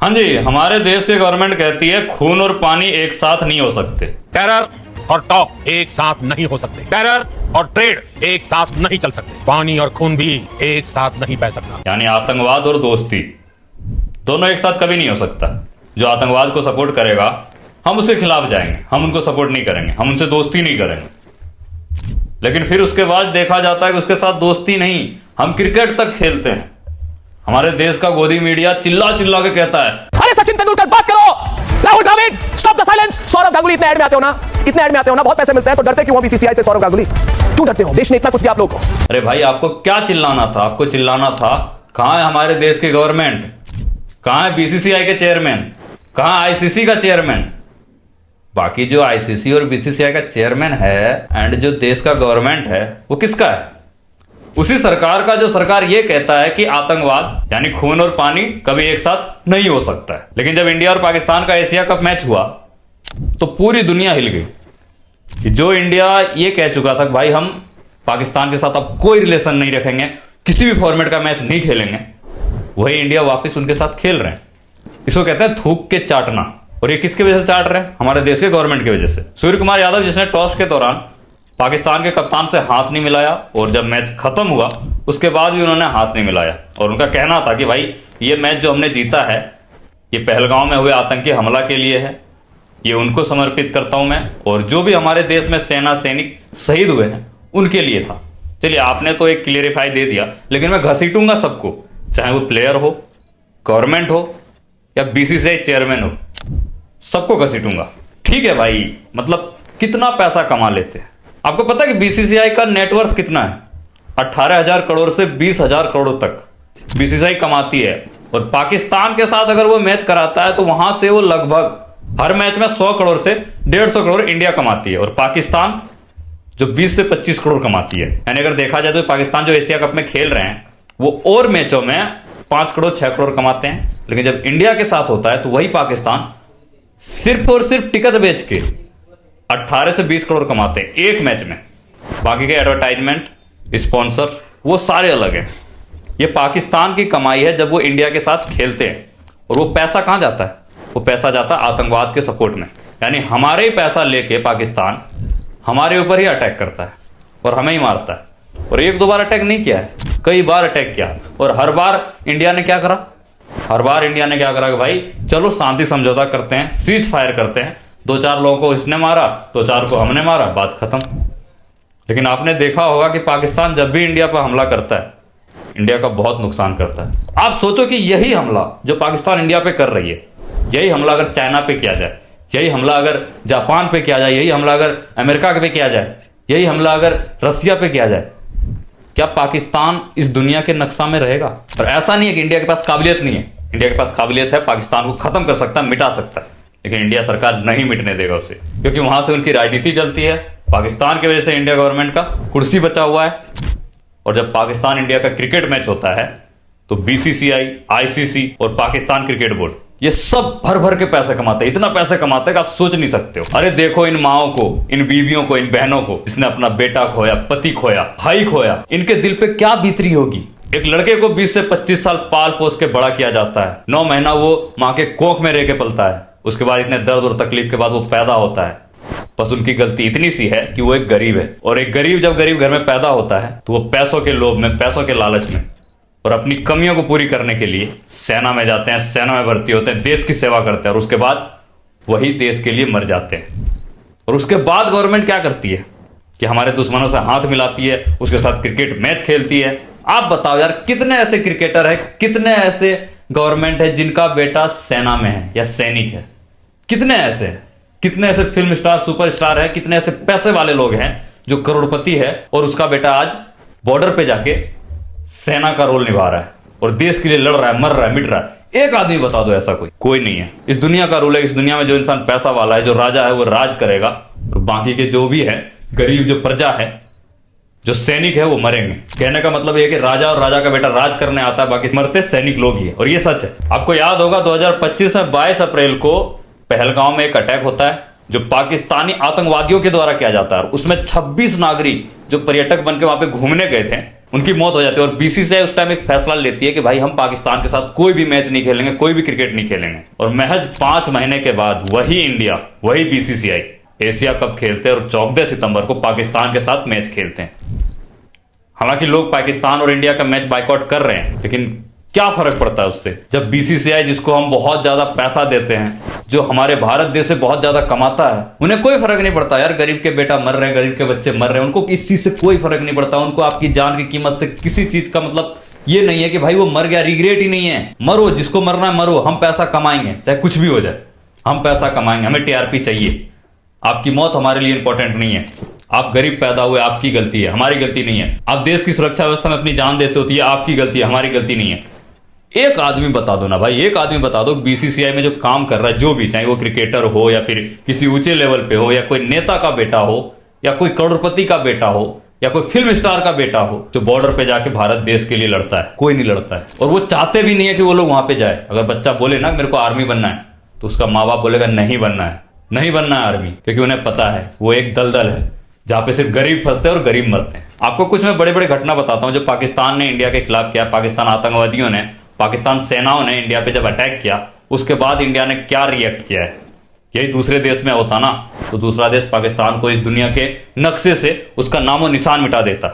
हाँ जी, हमारे देश की गवर्नमेंट कहती है खून और पानी एक साथ नहीं हो सकते। टेरर और टॉक एक साथ नहीं हो सकते। टेरर और ट्रेड एक साथ नहीं चल सकते। पानी और खून भी एक साथ नहीं बह सकता। यानी आतंकवाद और दोस्ती दोनों एक साथ कभी नहीं हो सकता। जो आतंकवाद को सपोर्ट करेगा हम उसके खिलाफ जाएंगे, हम उनको सपोर्ट नहीं करेंगे, हम उनसे दोस्ती नहीं करेंगे। लेकिन फिर उसके बाद देखा जाता है कि उसके साथ दोस्ती नहीं, हम क्रिकेट तक खेलते हैं। हमारे देश का गोदी मीडिया चिल्ला चिल्ला के कहता है, अरे सचिन तेंदुलकर बात करो, Rahul Dravid stop the silence, Sourav Ganguly इतने ऐड में आते हो ना, इतने ऐड में आते हो ना, बहुत पैसे मिलते हैं, तो डरते क्यों हो बीसीसीआई से? सौरव गांगुली क्यों डरते हो? देश ने इतना कुछ दिया आप लोगों को। अरे भाई आपको क्या चिल्लाना था? आपको चिल्लाना था कहां है हमारे देश की गवर्नमेंट, कहां है बीसीसीआई के चेयरमैन, कहां आईसीसी का चेयरमैन। बाकी जो आईसीसी और बीसीसीआई का चेयरमैन है एंड जो देश का गवर्नमेंट है वो किसका है? उसी सरकार का जो सरकार ये कहता है कि आतंकवाद यानी खून और पानी कभी एक साथ नहीं हो सकता है। लेकिन जब इंडिया और पाकिस्तान का एशिया कप मैच हुआ तो पूरी दुनिया हिल गई कि जो इंडिया ये कह चुका था कि भाई हम पाकिस्तान के साथ अब कोई रिलेशन नहीं रखेंगे, किसी भी फॉर्मेट का मैच नहीं खेलेंगे, वही इंडिया वापस उनके साथ खेल रहे हैं। इसको कहते हैं थूक के चाटना। और ये किसकी वजह से चाट रहे हैं? हमारे देश के गवर्नमेंट की वजह से। सूर्य कुमार यादव जिसने टॉस के दौरान पाकिस्तान के कप्तान से हाथ नहीं मिलाया और जब मैच खत्म हुआ उसके बाद भी उन्होंने हाथ नहीं मिलाया, और उनका कहना था कि भाई ये मैच जो हमने जीता है ये पहलगांव में हुए आतंकी हमला के लिए है, ये उनको समर्पित करता हूं मैं, और जो भी हमारे देश में सेना सैनिक शहीद हुए हैं उनके लिए था। चलिए आपने तो एक क्लियरिफाई दे दिया, लेकिन मैं घसीटूंगा सबको, चाहे वो प्लेयर हो, गवर्नमेंट हो या बीसीसीआई चेयरमैन हो, सबको घसीटूंगा। ठीक है भाई, मतलब कितना पैसा कमा लेते हैं? आपको पता है कि बीसीसीआई का नेटवर्थ कितना है? 18,000 करोड़ से 20,000 करोड़ तक बीसीसीआई कमाती है। और पाकिस्तान के साथ अगर वो मैच कराता है तो वहां से वो लगभग हर मैच में 100 करोड़ से 150 करोड़ इंडिया कमाती है, और पाकिस्तान जो 20 से 25 करोड़ कमाती है। यानी अगर देखा जाए तो पाकिस्तान जो एशिया कप में खेल रहे हैं वो और मैचों में 5 करोड़ 6 करोड़ कमाते हैं, लेकिन जब इंडिया के साथ होता है तो वही पाकिस्तान सिर्फ और सिर्फ टिकट बेच के 18 से 20 करोड़ कमाते हैं एक मैच में। बाकी के एडवर्टाइजमेंट, स्पॉन्सर वो सारे अलग हैं। ये पाकिस्तान की कमाई है जब वो इंडिया के साथ खेलते हैं। और वो पैसा कहां जाता है? वो पैसा जाता है आतंकवाद के सपोर्ट में। यानी हमारे ही पैसा लेके पाकिस्तान हमारे ऊपर ही अटैक करता है और हमें ही मारता है। और एक दो बार अटैक नहीं किया है, कई बार अटैक किया, और हर बार इंडिया ने क्या करा? हर बार इंडिया ने क्या करा कि भाई चलो शांति समझौता करते हैं, सीज फायर करते हैं, 2-4 लोगों को इसने मारा, 2-4 को हमने मारा, बात खत्म। लेकिन आपने देखा होगा कि पाकिस्तान जब भी इंडिया पर हमला करता है इंडिया का बहुत नुकसान करता है। आप सोचो कि यही हमला जो पाकिस्तान इंडिया पे कर रही है, यही हमला अगर चाइना पे किया जाए, यही हमला अगर जापान पे किया जाए, यही हमला अगर अमेरिका पे किया जाए, यही हमला अगर रसिया पे किया जाए, क्या पाकिस्तान इस दुनिया के नक्शा में रहेगा? और ऐसा नहीं है कि इंडिया के पास काबिलियत नहीं है, इंडिया के पास काबिलियत है, पाकिस्तान को खत्म कर सकता है, मिटा सकता है, लेकिन इंडिया सरकार नहीं मिटने देगा उसे, क्योंकि वहां से उनकी राजनीति चलती है। पाकिस्तान की वजह से इंडिया गवर्नमेंट का कुर्सी बचा हुआ है। और जब पाकिस्तान इंडिया का क्रिकेट मैच होता है तो बीसीसीआई, आईसीसी और पाकिस्तान क्रिकेट बोर्ड ये सब भर भर के पैसे कमाते हैं, इतना पैसे कमाते हैं कि आप सोच नहीं सकते हो। अरे देखो इन माओं को, इन बीवियों को, इन बहनों को, जिसने अपना बेटा खोया, पति खोया, भाई खोया, इनके दिल पे क्या बीतरी होगी। एक लड़के को 20 से 25 साल पाल पोस के बड़ा किया जाता है, 9 महीना वो माँ के कोख में रह के पलता है, उसके बाद इतने दर्द और तकलीफ के बाद वो पैदा होता है। बस उनकी गलती इतनी सी है कि वो एक गरीब है, और एक गरीब जब गरीब घर में पैदा होता है तो वो पैसों के लोभ में, पैसों के लालच में और अपनी कमियों को पूरी करने के लिए सेना में जाते हैं, सेना में भर्ती होते हैं, देश की सेवा करते हैं, और उसके बाद वही देश के लिए मर जाते हैं। और उसके बाद गवर्नमेंट क्या करती है कि हमारे दुश्मनों से हाथ मिलाती है, उसके साथ क्रिकेट मैच खेलती है। आप बताओ यार, कितने ऐसे क्रिकेटर है, कितने ऐसे गवर्नमेंट है जिनका बेटा सेना में है या सैनिक है? कितने ऐसे फिल्म स्टार, सुपरस्टार है, कितने ऐसे पैसे वाले लोग हैं जो करोड़पति है और उसका बेटा आज बॉर्डर पे जाके सेना का रोल निभा रहा है और देश के लिए लड़ रहा है, मर रहा है, मिट रहा है। एक आदमी बता दो ऐसा कोई नहीं है। इस दुनिया का रूल है, इस दुनिया में जो इंसान पैसा वाला है, जो राजा है, वो राज करेगा, और बाकी के जो भी है, गरीब जो प्रजा है, जो सैनिक है, वो मरेंगे। कहने का मतलब ये कि राजा और राजा का बेटा राज करने आता है, बाकी मरते सैनिक लोग ही है, और ये सच है। आपको याद होगा 2025 में 22 अप्रैल को पहलगांव में एक अटैक होता है जो पाकिस्तानी आतंकवादियों के द्वारा किया जाता है। उसमें 26 नागरिक जो पर्यटक बनकर वहां पे घूमने गए थे उनकी मौत हो जाती है। और बीसीसीआई उस टाइम एक फैसला लेती है कि भाई हम पाकिस्तान के साथ कोई भी मैच नहीं खेलेंगे, कोई भी क्रिकेट नहीं खेलेंगे। और महज 5 महीने के बाद वही इंडिया, वही बीसीसीआई एशिया कप खेलते हैं और 14 सितंबर को पाकिस्तान के साथ मैच खेलते हैं। हालांकि लोग पाकिस्तान और इंडिया का मैच बायकॉट कर रहे हैं, लेकिन क्या फर्क पड़ता है उससे, जब बीसीसीआई जिसको हम बहुत ज्यादा पैसा देते हैं, जो हमारे भारत देश से बहुत ज्यादा कमाता है, उन्हें कोई फर्क नहीं पड़ता यार। गरीब के बेटा मर रहे हैं, गरीब के बच्चे मर रहे हैं, उनको इस चीज से कोई फर्क नहीं पड़ता। उनको आपकी जान की कीमत से किसी चीज का मतलब ये नहीं है कि भाई वो मर गया, रिग्रेट ही नहीं है। मरो, जिसको मरना है मरो, हम पैसा कमाएंगे, चाहे कुछ भी हो जाए, हम पैसा कमाएंगे, हमें टीआरपी चाहिए। आपकी मौत हमारे लिए इंपॉर्टेंट नहीं है। आप गरीब पैदा हुए, आपकी गलती है, हमारी गलती नहीं है। आप देश की सुरक्षा व्यवस्था में अपनी जान देते होती है, आपकी गलती है, हमारी गलती नहीं है। एक आदमी बता दो ना भाई, एक आदमी बता दो बीसीसीआई में जो काम कर रहा है, जो भी, चाहे वो क्रिकेटर हो या फिर किसी ऊंचे लेवल पे हो, या कोई नेता का बेटा हो, या कोई करोड़पति का बेटा हो, या कोई फिल्म स्टार का बेटा हो, जो बॉर्डर पे जाके भारत देश के लिए लड़ता है। कोई नहीं लड़ता है, और वो चाहते भी नहीं है कि वो लोग वहां पे जाए। अगर बच्चा बोले ना मेरे को आर्मी बनना है, तो उसका माँ बाप बोलेगा नहीं बनना है, नहीं बनना है आर्मी, क्योंकि उन्हें पता है वो एक दलदल है जहां पे सिर्फ गरीब फंसते हैं और गरीब मरते हैं। आपको कुछ मैं बड़े बड़े घटना बताता हूं जो पाकिस्तान ने इंडिया के खिलाफ किया। पाकिस्तान आतंकवादियों ने, पाकिस्तान सेनाओं ने इंडिया पे जब अटैक किया, उसके बाद इंडिया ने क्या रिएक्ट किया है। यही दूसरे देश में होता ना, तो दूसरा देश पाकिस्तान को इस दुनिया के नक्शे से उसका नामो निशान मिटा देता।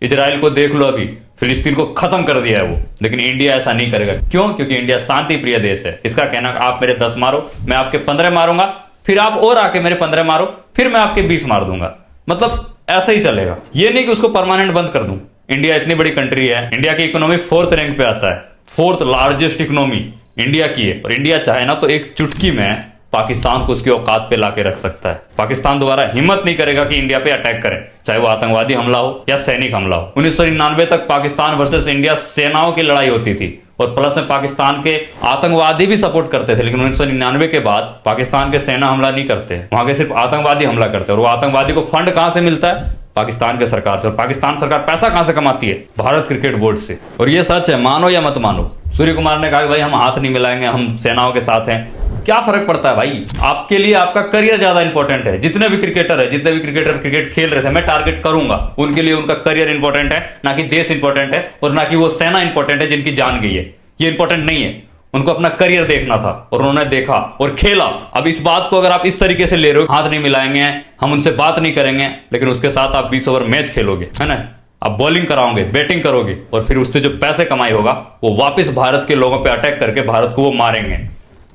इजराइल को देख लो, अभी फिलिस्तीन को खत्म कर दिया है वो, लेकिन इंडिया ऐसा नहीं करेगा। क्यों? क्योंकि इंडिया शांति प्रिय देश है। इसका कहना आप मेरे 10 मारो, मैं आपके 15 मारूंगा, फिर आप और आके मेरे 15 मारो, फिर मैं आपके 20 मार दूंगा। मतलब ऐसा ही चलेगा। ये नहीं कि उसको परमानेंट बंद कर दूं। इंडिया इतनी बड़ी कंट्री है, इंडिया की इकोनॉमी 4th रैंक पे आता है, 4th लार्जेस्ट इकोनॉमी इंडिया की है। और इंडिया चाहे ना तो एक चुटकी में पाकिस्तान को उसकी औकात पे लाके रख सकता है। पाकिस्तान दोबारा हिम्मत नहीं करेगा कि इंडिया पे अटैक करे, चाहे वो आतंकवादी हमला हो या सैनिक हमला हो। 1999 तक पाकिस्तान वर्सेस इंडिया सेनाओं की लड़ाई होती थी, और प्लस में पाकिस्तान के आतंकवादी भी सपोर्ट करते थे। लेकिन 1999 के बाद पाकिस्तान के सेना हमला नहीं करते, वहां के सिर्फ आतंकवादी हमला करते हैं। और वो आतंकवादी को फंड कहां से मिलता है? पाकिस्तान के सरकार से। और पाकिस्तान सरकार पैसा कहां से कमाती है? भारत क्रिकेट बोर्ड से। और ये सच है, मानो या मत मानो। सूर्य कुमार ने कहा कि भाई हम हाथ नहीं मिलाएंगे, हम सेनाओं के साथ हैं। क्या फर्क पड़ता है भाई? आपके लिए आपका करियर ज्यादा इंपॉर्टेंट है। जितने भी क्रिकेटर क्रिकेट खेल रहे थे, मैं टारगेट करूंगा, उनके लिए उनका करियर इंपॉर्टेंट है, ना कि देश इंपॉर्टेंट है, और ना कि वो सेना इंपॉर्टेंट है जिनकी जान गई है। ये इंपॉर्टेंट नहीं है। उनको अपना करियर देखना था, और उन्होंने देखा और खेला। अब इस बात को अगर आप इस तरीके से ले रहे हो, हाथ नहीं मिलाएंगे, हम उनसे बात नहीं करेंगे, लेकिन उसके साथ आप 20 ओवर मैच खेलोगे, है ना, आप बॉलिंग कराओगे, बैटिंग करोगे, और फिर उससे जो पैसे कमाई होगा वो वापस भारत के लोगों पे अटैक करके भारत को वो मारेंगे,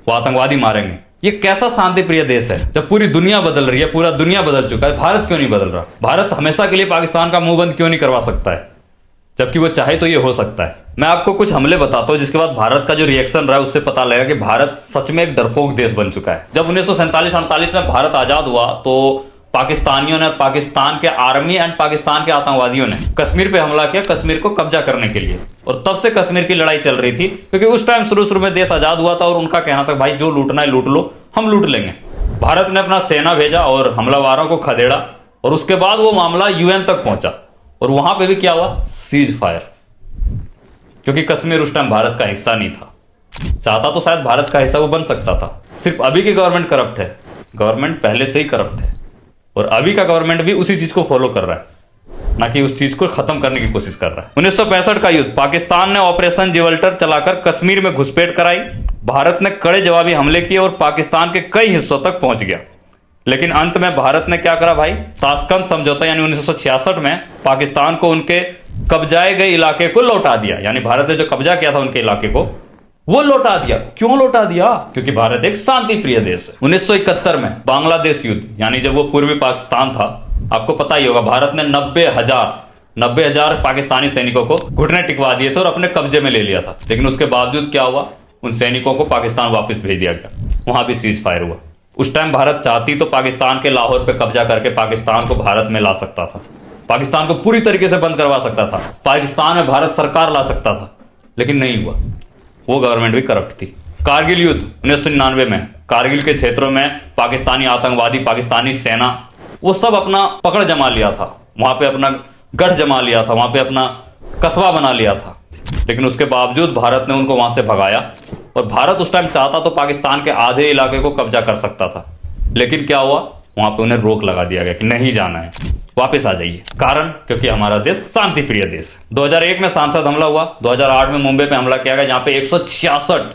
वो आतंकवादी मारेंगे। ये कैसा शांति प्रिय देश है? जब पूरी दुनिया बदल रही है, पूरा दुनिया बदल चुका है, भारत क्यों नहीं बदल रहा? भारत हमेशा के लिए पाकिस्तान का मुंह बंद क्यों नहीं करवा सकता है, जबकि वो चाहे तो ये हो सकता है। मैं आपको कुछ हमले बताता हूं, जिसके बाद भारत का जो रिएक्शन रहा है उससे पता लगेगा कि भारत सच में एक डरपोक देश बन चुका है। जब 1947-48 में भारत आजाद हुआ, तो पाकिस्तानियों ने, पाकिस्तान के आर्मी एंड पाकिस्तान के आतंकवादियों ने कश्मीर पे हमला किया, कश्मीर को कब्जा करने के लिए। और तब से कश्मीर की लड़ाई चल रही थी, क्योंकि उस टाइम शुरू में देश आजाद हुआ था, और उनका कहना था भाई जो लूटना है लूट लो, हम लूट लेंगे। भारत ने अपना सेना भेजा और हमलावारों को खदेड़ा, और उसके बाद वो मामला यूएन तक पहुंचा, और वहां पे भी क्या हुआ? Cease fire. क्योंकि कश्मीर उस टाइम भारत का हिस्सा नहीं था। चाहता तो शायद भारत का हिस्सा वो बन सकता था। सिर्फ अभी की गवर्नमेंट करप्ट है, गवर्नमेंट पहले से ही करप्ट है, और अभी का गवर्नमेंट भी उसी चीज को फॉलो कर रहा है, ना कि उस चीज को खत्म करने की कोशिश कर रहा है। 1965 का युद्ध, पाकिस्तान ने ऑपरेशन जिवल्टर चलाकर कश्मीर में घुसपैठ कराई। भारत ने कड़े जवाबी हमले किए और पाकिस्तान के कई हिस्सों तक पहुंच गया। लेकिन अंत में भारत ने क्या करा भाई? ताशकंद समझौता यानी 1966 में पाकिस्तान को उनके कब्जाए गए इलाके को लौटा दिया। यानी भारत ने जो कब्जा किया था उनके इलाके को, वो लौटा दिया। क्यों लौटा दिया? क्योंकि भारत एक शांति प्रिय देश है। 1971 में बांग्लादेश युद्ध, यानी जब वो पूर्वी पाकिस्तान था, आपको पता ही होगा, भारत ने 90,000 पाकिस्तानी सैनिकों को घुटने टिकवा दिए थे और अपने कब्जे में ले लिया था। लेकिन उसके बावजूद क्या हुआ? उन सैनिकों को पाकिस्तान वापस भेज दिया गया, वहां भी सीज फायर हुआ। उस टाइम भारत चाहती तो पाकिस्तान के लाहौर पे कब्जा करके पाकिस्तान को भारत में ला सकता था, पाकिस्तान को पूरी तरीके से बंद करवा सकता था, पाकिस्तान में भारत सरकार ला सकता था, लेकिन नहीं हुआ। वो गवर्नमेंट भी करप्ट थी। कारगिल युद्ध 1999 में कारगिल के क्षेत्रों में पाकिस्तानी आतंकवादी, पाकिस्तानी सेना, वो सब अपना पकड़ जमा लिया था, वहां पे अपना गढ़ जमा लिया था, वहां पे अपना कस्बा बना लिया था। लेकिन उसके बावजूद भारत ने उनको वहां से भगाया, और भारत उस टाइम चाहता तो पाकिस्तान के आधे इलाके को कब्जा कर सकता था, लेकिन क्या हुआ? वहां पे उन्हें रोक लगा दिया गया कि नहीं जाना है। वापस आ जाइए। कारण क्योंकि हमारा देश शांति प्रिय देश है। 2001 में सांसद हमला हुआ, 2008 में मुंबई पे हमला किया गया जहां पे 166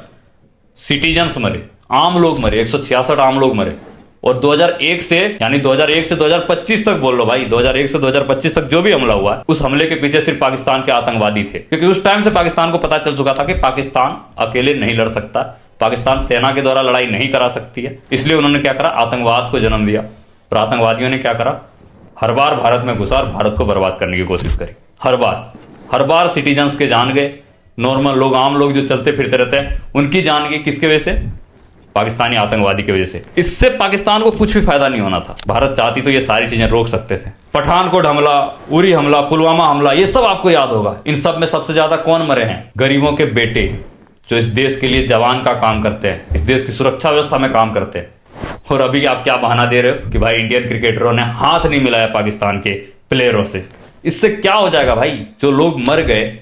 सिटीजन्स मरे, आम लोग मरे, 166 आम लोग मरे। और 2001 से यानी 2001 से 2025 तक बोल लो भाई, 2001 से 2025 तक जो भी हमला हुआ है उस हमले के पीछे सिर्फ पाकिस्तान के आतंकवादी थे, क्योंकि उस टाइम से पाकिस्तान को पता चल चुका था कि पाकिस्तान अकेले नहीं लड़ सकता, पाकिस्तान सेना के द्वारा लड़ाई नहीं करा सकती है। इसलिए उन्होंने क्या करा, आतंकवाद को जन्म दिया। और आतंकवादियों ने क्या करा, हर बार भारत में घुसा और भारत को बर्बाद करने की कोशिश करी। हर बार सिटीजन्स के जान गए, नॉर्मल लोग, आम लोग जो चलते फिरते रहते हैं उनकी जान गई। किसके वजह से? पाकिस्तानी आतंकवादी की वजह से। इससे पाकिस्तान को कुछ भी फायदा नहीं होना था। भारत चाहती तो ये सारी चीजें रोक सकते थे। पठानकोट हमला, उरी हमला, पुलवामा हमला, ये सब आपको याद होगा। इन सब में सबसे ज्यादा कौन मरे हैं? गरीबों के बेटे, जो इस देश के लिए जवान का काम करते हैं, इस देश की सुरक्षा व्यवस्था में काम करते हैं। और अभी आप क्या बहाना दे रहे हो कि भाई इंडियन क्रिकेटरों ने हाथ नहीं मिलाया पाकिस्तान के प्लेयरों से। इससे क्या हो जाएगा भाई? जो लोग मर गए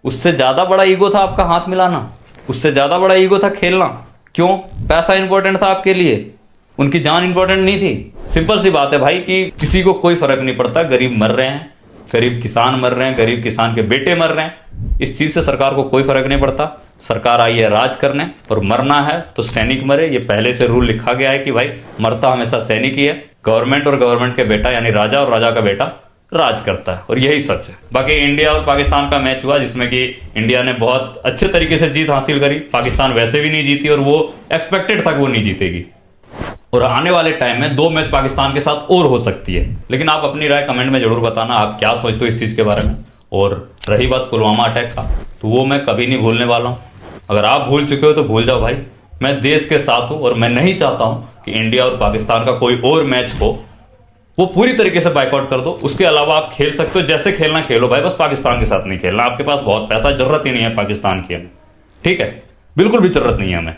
उससे ज्यादा बड़ा ईगो था आपका हाथ मिलाना, उससे ज्यादा बड़ा ईगो था खेलना। क्यों? पैसा इंपॉर्टेंट था आपके लिए, उनकी जान इंपॉर्टेंट नहीं थी। सिंपल सी बात है भाई कि किसी को कोई फर्क नहीं पड़ता, गरीब मर रहे हैं, गरीब किसान मर रहे हैं, गरीब किसान के बेटे मर रहे हैं। इस चीज से सरकार को कोई फर्क नहीं पड़ता। सरकार आई है राज करने, और मरना है तो सैनिक मरे। ये पहले से रूल लिखा गया है कि भाई मरता हमेशा सैनिक ही है। गवर्नमेंट और गवर्नमेंट के बेटा यानी राजा और राजा का बेटा राज करता है, और यही सच है। बाकी इंडिया और पाकिस्तान का मैच हुआ जिसमें कि इंडिया ने बहुत अच्छे तरीके से जीत हासिल करी। पाकिस्तान वैसे भी नहीं जीती और वो एक्सपेक्टेड था कि वो नहीं जीतेगी। और आने वाले टाइम में 2 मैच पाकिस्तान के साथ और हो सकती है। लेकिन आप अपनी राय कमेंट में जरूर बताना, आप क्या सोचते हो इस चीज के बारे में। और रही बात पुलवामा अटैक का, तो वो मैं कभी नहीं भूलने वाला हूं। अगर आप भूल चुके हो तो भूल जाओ भाई, मैं देश के साथ हूं और मैं नहीं चाहता हूं कि इंडिया और पाकिस्तान का कोई और मैच हो। वो पूरी तरीके से बाइकआउट कर दो। उसके अलावा आप खेल सकते हो, जैसे खेलना खेलो भाई, बस पाकिस्तान के साथ नहीं खेलना। आपके पास बहुत पैसा, जरूरत ही नहीं है पाकिस्तान की हमें, ठीक है? बिल्कुल भी जरूरत नहीं है हमें।